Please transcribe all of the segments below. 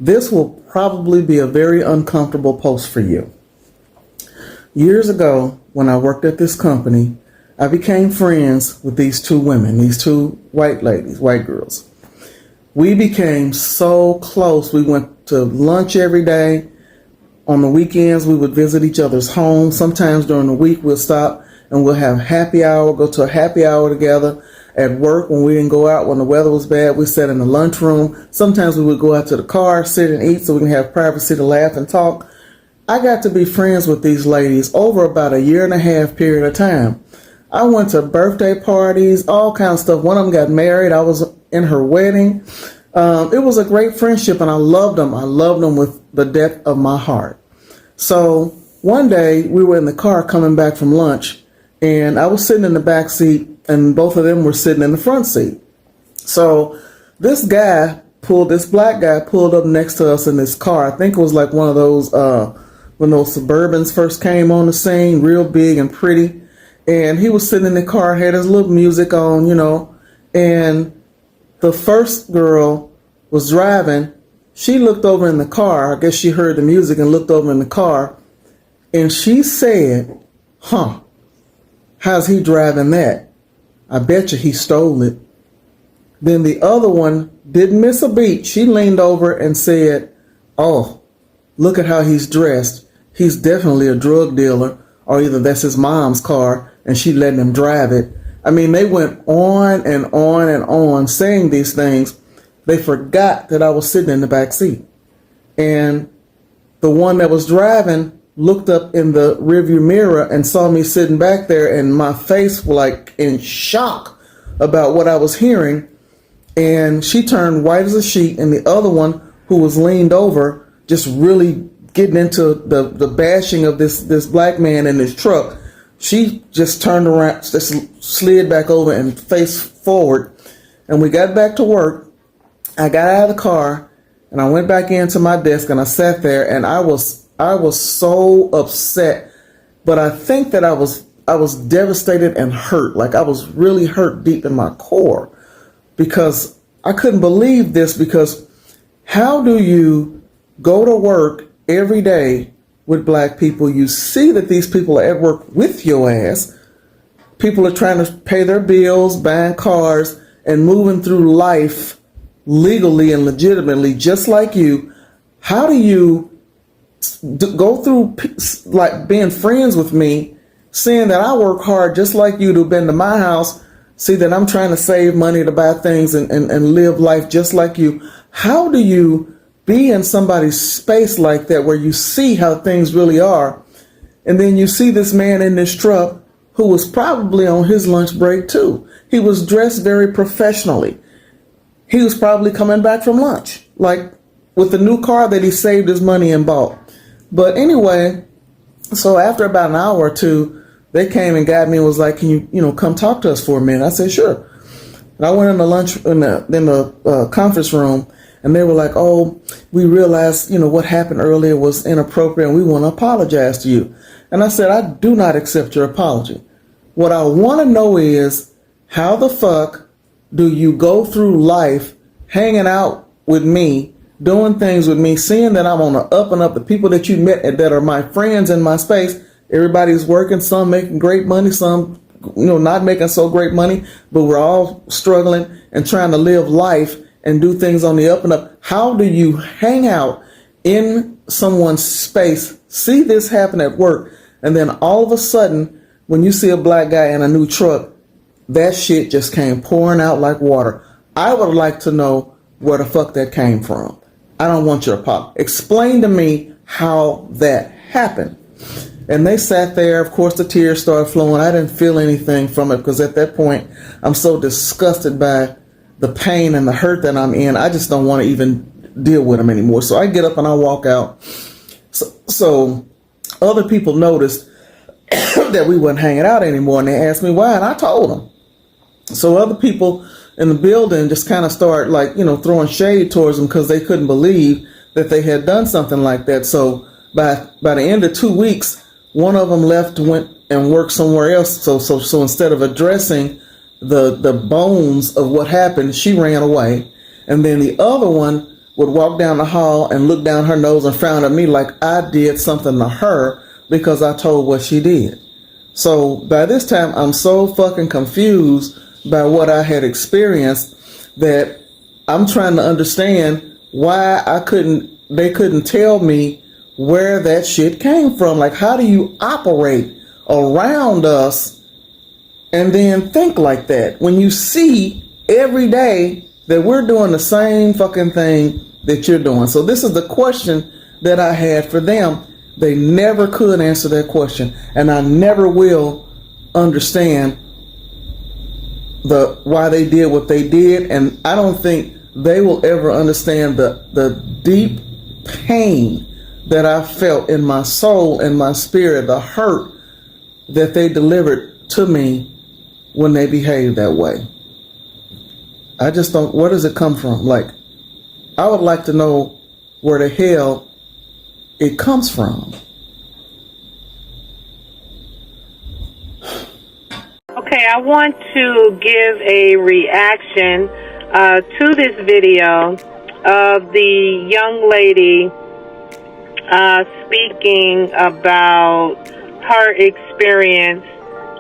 This will probably be a very uncomfortable post for you. Years ago, when I worked at this company, I became friends with these two women, these two white ladies, white girls. We became so close. We went to lunch every day. On the weekends, we would visit each other's homes. Sometimes during the week, we'll stop and we'll have happy hour, go to a happy hour together. At work, when we didn't go out, when the weather was bad, we sat in the lunchroom. Sometimes we would go out to the car, sit and eat so we can have privacy to laugh and talk. I got to be friends with these ladies over about a year and a half period of time. I went to birthday parties, all kinds of stuff. One of them got married. I was in her wedding. It was a great friendship, and I loved them. I loved them with the depth of my heart. So one day we were in the car coming back from lunch, and I was sitting in the back seat, and both of them were sitting in the front seat. So this black guy pulled up next to us in this car. I think it was like one of those when those Suburbans first came on the scene, real big and pretty. And he was sitting in the car, had his little music on, and the first girl was driving. She looked over in the car. I guess she heard the music and looked over in the car. And she said, how's he driving that? I bet you he stole it. Then the other one didn't miss a beat. She leaned over and said, oh, look at how he's dressed. He's definitely a drug dealer, or either that's his mom's car and she letting him drive it. I mean, they went on and on and on saying these things. They forgot that I was sitting in the back seat. And the one that was driving looked up in the rearview mirror and saw me sitting back there, and my face was like in shock about what I was hearing. And she turned white as a sheet, and the other one, who was leaned over, just really getting into the bashing of this black man in his truck, she just turned around, just slid back over and face forward. And we got back to work. I got out of the car and I went back into my desk and I sat there, and I was so upset. But I think that I was devastated and hurt. Like I was really hurt deep in my core, because I couldn't believe this. Because how do you go to work every day with black people? You see that these people are at work with your ass. People are trying to pay their bills, buying cars, and moving through life legally and legitimately, just like you. How do you go through like being friends with me, seeing that I work hard just like you, to have been to my house, see that I'm trying to save money to buy things and live life just like you? How do you be in somebody's space like that, where you see how things really are, and then you see this man in this truck who was probably on his lunch break too? He was dressed very professionally. He was probably coming back from lunch, like with the new car that he saved his money and bought. But anyway, so after about an hour or two, they came and got me and was like, can you come talk to us for a minute? I said, sure. And I went in the lunch in the conference room, and they were like, oh, we realized, what happened earlier was inappropriate, and we want to apologize to you. And I said, I do not accept your apology. What I want to know is, how the fuck do you go through life hanging out with me, doing things with me, seeing that I'm on the up and up? The people that you met that are my friends in my space, everybody's working, some making great money, some not making so great money, but we're all struggling and trying to live life and do things on the up and up. How do you hang out in someone's space, see this happen at work, and then all of a sudden, when you see a black guy in a new truck, that shit just came pouring out like water? I would like to know where the fuck that came from. I don't want your apology. Explain to me how that happened. And they sat there. Of course, the tears started flowing. I didn't feel anything from it, because at that point, I'm so disgusted by the pain and the hurt that I'm in. I just don't want to even deal with them anymore. So I get up and I walk out. So other people noticed that we weren't hanging out anymore, and they asked me why, and I told them. So other people in the building just kind of start throwing shade towards them, because they couldn't believe that they had done something like that. So by the end of 2 weeks, one of them left, went and worked somewhere else. So instead of addressing the bones of what happened, she ran away. And then the other one would walk down the hall and look down her nose and frown at me like I did something to her because I told what she did. So by this time, I'm so fucking confused by what I had experienced that I'm trying to understand why they couldn't tell me where that shit came from. Like, how do you operate around us and then think like that when you see every day that we're doing the same fucking thing that you're doing? So this is the question that I had for them. They never could answer that question, and I never will understand why they did what they did, and I don't think they will ever understand the deep pain that I felt in my soul and my spirit, the hurt that they delivered to me when they behaved that way. I just don't, where does it come from? Like, I would like to know where the hell it comes from. Okay, I want to give a reaction to this video of the young lady speaking about her experience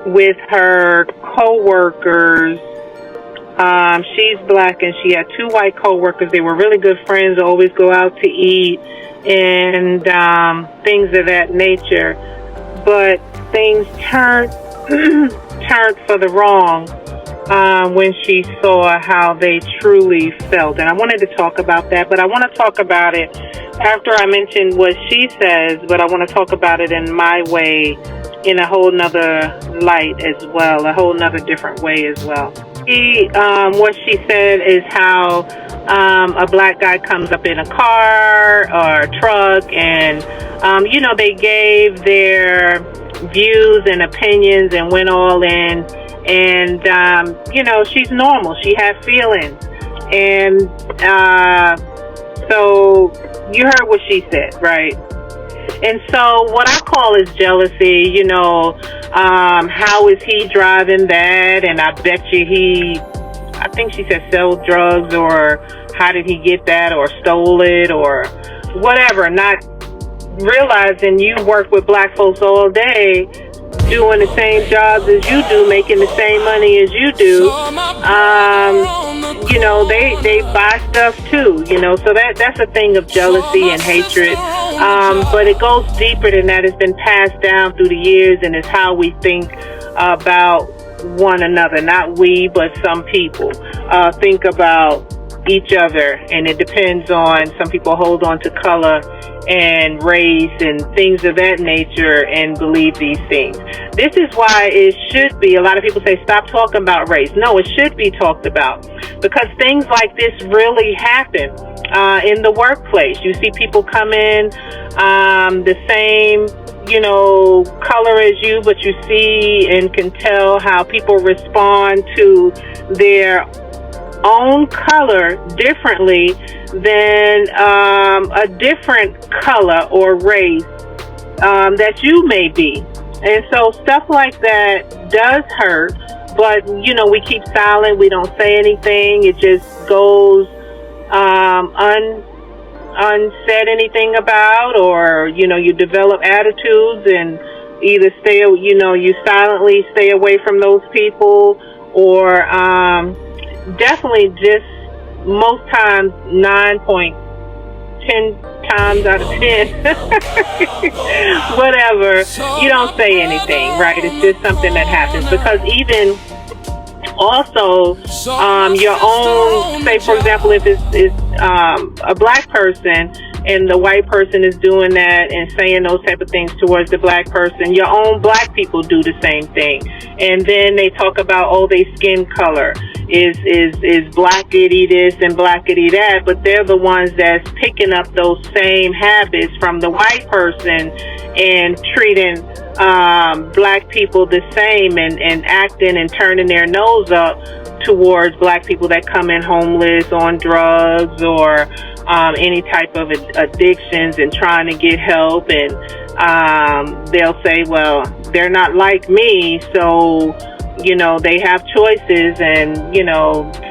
with her co-workers. She's black and she had two white co-workers. They were really good friends, always go out to eat and things of that nature. But things turned for the wrong when she saw how they truly felt. And I wanted to talk about that, but I want to talk about it after I mention what she says, but I want to talk about it in my way, in a whole nother light as well, a whole nother different way as well. What she said is how a black guy comes up in a car or a truck and, they gave their views and opinions and went all in. And, she's normal. She had feelings. And so you heard what she said, right? And so what I call is jealousy, how is he driving that? And I bet you I think she said sell drugs, or how did he get that, or stole it, or whatever, not realizing you work with black folks all day doing the same jobs as you do, making the same money as you do. They buy stuff too, so that's a thing of jealousy and hatred. But it goes deeper than that. It's been passed down through the years, and it's how we think about one another. Not we, but some people think about each other, and it depends on, some people hold on to color and race and things of that nature and believe these things. This is why it should be, a lot of people say stop talking about race. No, it should be talked about, because things like this really happen in the workplace. You see people come in the same color as you, but you see and can tell how people respond to their own color differently than a different color or race that you may be. And so stuff like that does hurt, but we keep silent, we don't say anything, it just goes unsaid anything about, or you develop attitudes and either you silently stay away from those people, or definitely just most times 9.10 times out of 10 whatever, you don't say anything, right? It's just something that happens. Because even also your own, say for example, if it's a black person and the white person is doing that and saying those type of things towards the black person, your own black people do the same thing. And then they talk about, they skin color is blackity this and blackity that, but they're the ones that's picking up those same habits from the white person and treating black people the same, and acting and turning their nose up towards black people that come in homeless, on drugs, or any type of addictions, and trying to get help. And they'll say, well, they're not like me, so they have choices, and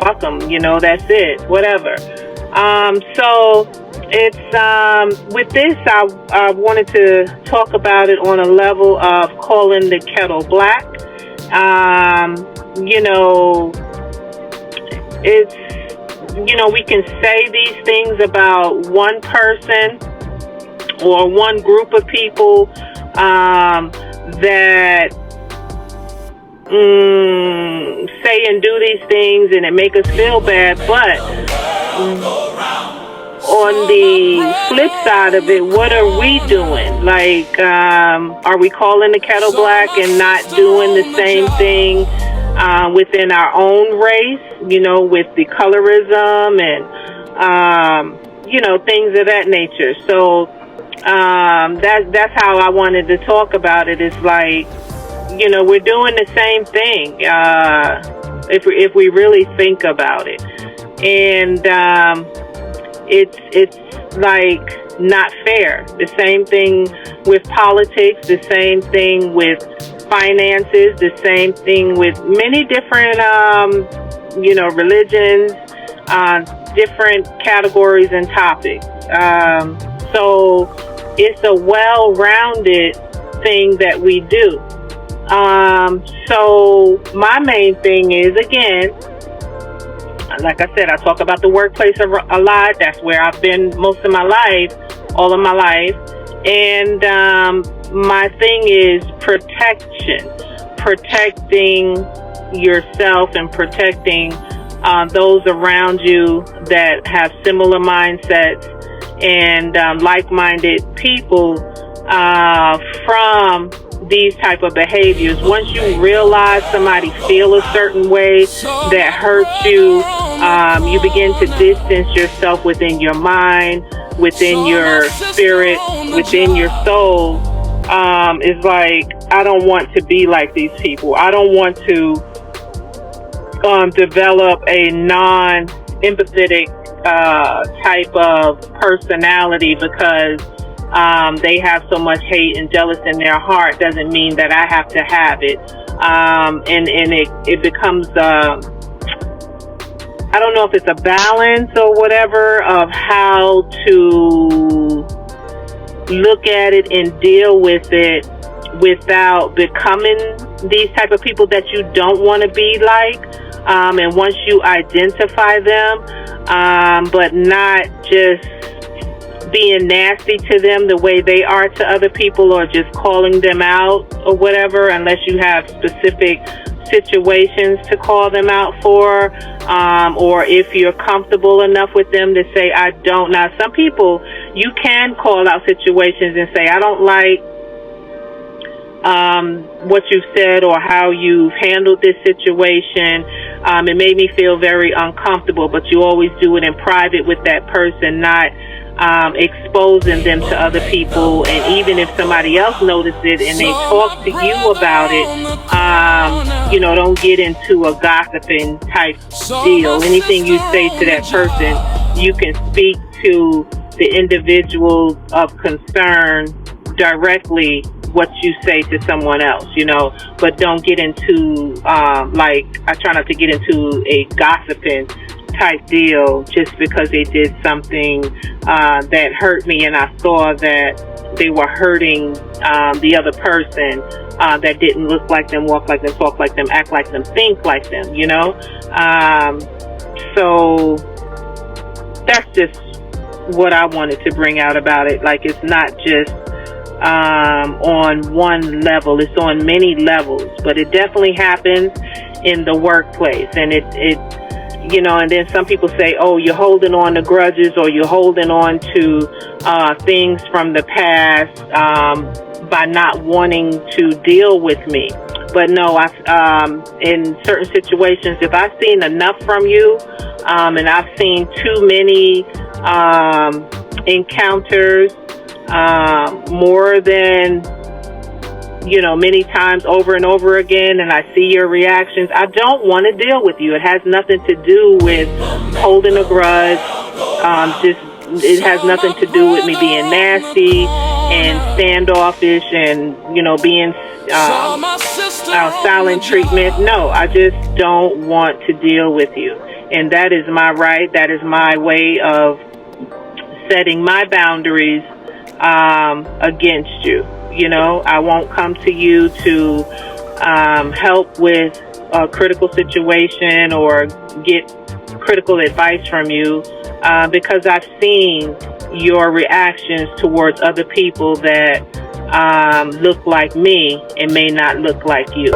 fuck them, that's it, whatever. So it's with this, I wanted to talk about it on a level of calling the kettle black. You know, it's, you know, we can say these things about one person or one group of people that say and do these things, and it make us feel bad. But on the flip side of it, what are we doing? Like, are we calling the kettle black and not doing the same thing within our own race, you know, with the colorism and, you know, things of that nature. So that's how I wanted to talk about it. It's like, you know, we're doing the same thing if we really think about it. And it's like not fair. The same thing with politics, the same thing with finances, the same thing with many different, you know, religions, different categories and topics. So it's a well-rounded thing that we do. So my main thing is, again, like I said, I talk about the workplace a lot. That's where I've been most of my life, all of my life. And my thing is protection, protecting yourself and protecting those around you that have similar mindsets and like-minded people from these type of behaviors. Once you realize somebody feel a certain way that hurts you, you begin to distance yourself within your mind, within your spirit, within your soul. It's like, I don't want to be like these people. I don't want to develop a non-empathetic type of personality because they have so much hate and jealous in their heart. Doesn't mean that I have to have it. And it becomes, I don't know if it's a balance or whatever of how to look at it and deal with it without becoming these type of people that you don't want to be like. And once you identify them, but not just being nasty to them the way they are to other people, or just calling them out or whatever, unless you have specific situations to call them out for, or if you're comfortable enough with them to say, I don't. Now, some people, you can call out situations and say, I don't like what you've said or how you've handled this situation. It made me feel very uncomfortable, but you always do it in private with that person, not exposing them to other people. And even if somebody else noticed it and they talk to you about it, you know, don't get into a gossiping type deal. Anything you say to that person, you can speak to the individual of concern directly what you say to someone else, you know, but don't get into, like, I try not to get into a gossiping type deal just because they did something that hurt me, and I saw that they were hurting the other person that didn't look like them, walk like them, talk like them, act like them, think like them, you know. So that's just what I wanted to bring out about it. Like, it's not just on one level, it's on many levels, but it definitely happens in the workplace. And it you know, and then some people say, oh, you're holding on to grudges, or you're holding on to things from the past by not wanting to deal with me. But no, in certain situations, if I've seen enough from you, and I've seen too many encounters, more than, you know, many times over and over again, and I see your reactions, I don't want to deal with you. It has nothing to do with holding a grudge. It has nothing to do with me being nasty and standoffish and, you know, being silent treatment. No, I just don't want to deal with you. and that is my right. That is my way of setting my boundaries against you. You know, I won't come to you to help with a critical situation or get critical advice from you because I've seen your reactions towards other people that look like me and may not look like you.